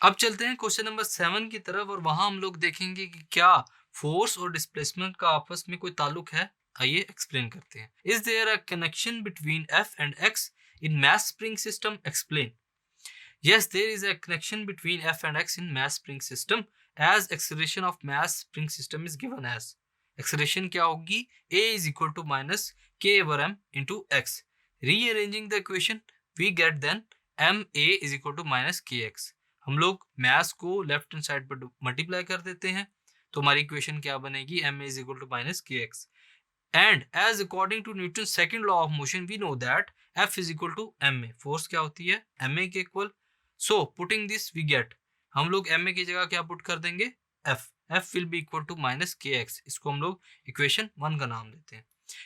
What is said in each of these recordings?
अब चलते हैं क्वेश्चन नंबर 7 की तरफ और वहां हम लोग देखेंगे कि क्या फोर्स और डिस्प्लेसमेंट का आपस में कोई ताल्लुक है। आइए एक्सप्लेन करते हैं। Is there a connection between F and X in mass spring system? Explain. Yes, there is a connection between F and X in mass spring system as acceleration of mass spring system is given as acceleration क्या होगी A is equal to minus K over M into X. Rearranging the equation we get then MA is equal to minus KX. हम लोग mass को left hand side पर multiply कर देते हैं तो हमारी equation क्या बनेगी MA is equal to minus KX. And as according to Newton's second law of motion we know that F is equal to ma. Force क्या होती है ma के equal. So putting this we get, हम लोग ma की जगह क्या put कर देंगे f will be equal to minus kx। इसको हम लोग इक्वेशन 1 का नाम देते हैं।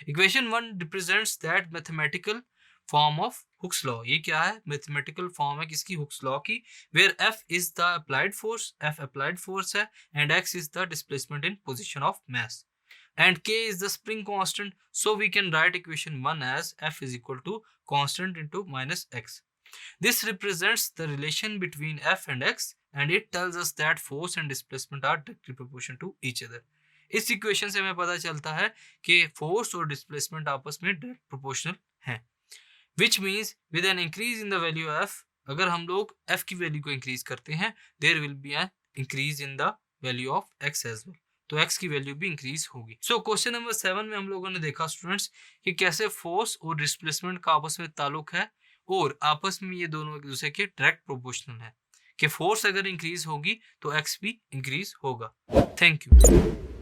Equation 1 represents that mathematical form of Hooke's law. ये क्या है? मैथमेटिकल फॉर्म है किसकी? हुक्स लॉ की। Where f is the applied force, f applied force है, and x is the displacement in position of mass and k is the spring constant, so we can write equation 1 as f is equal to constant into minus x. This represents the relation between f and x and it tells us that force and displacement are directly proportional to each other. इस equation से हमें पता चलता है कि force और displacement आपस में डायरेक्ट प्रोपोर्शनल हैं, which means with an increase in the value of f, अगर हम लोग f की वैल्यू को इंक्रीज करते हैं there will be an increase in the value of x as well, तो x की वैल्यू भी इंक्रीज होगी। सो क्वेश्चन नंबर 7 में हम लोगों ने देखा स्टूडेंट्स कि कैसे फोर्स और डिस्प्लेसमेंट का आपस में ताल्लुक है और आपस में ये दोनों एक दूसरे के डायरेक्ट प्रोपोर्शनल है कि फोर्स अगर इंक्रीज होगी तो x भी इंक्रीज होगा। Thank you.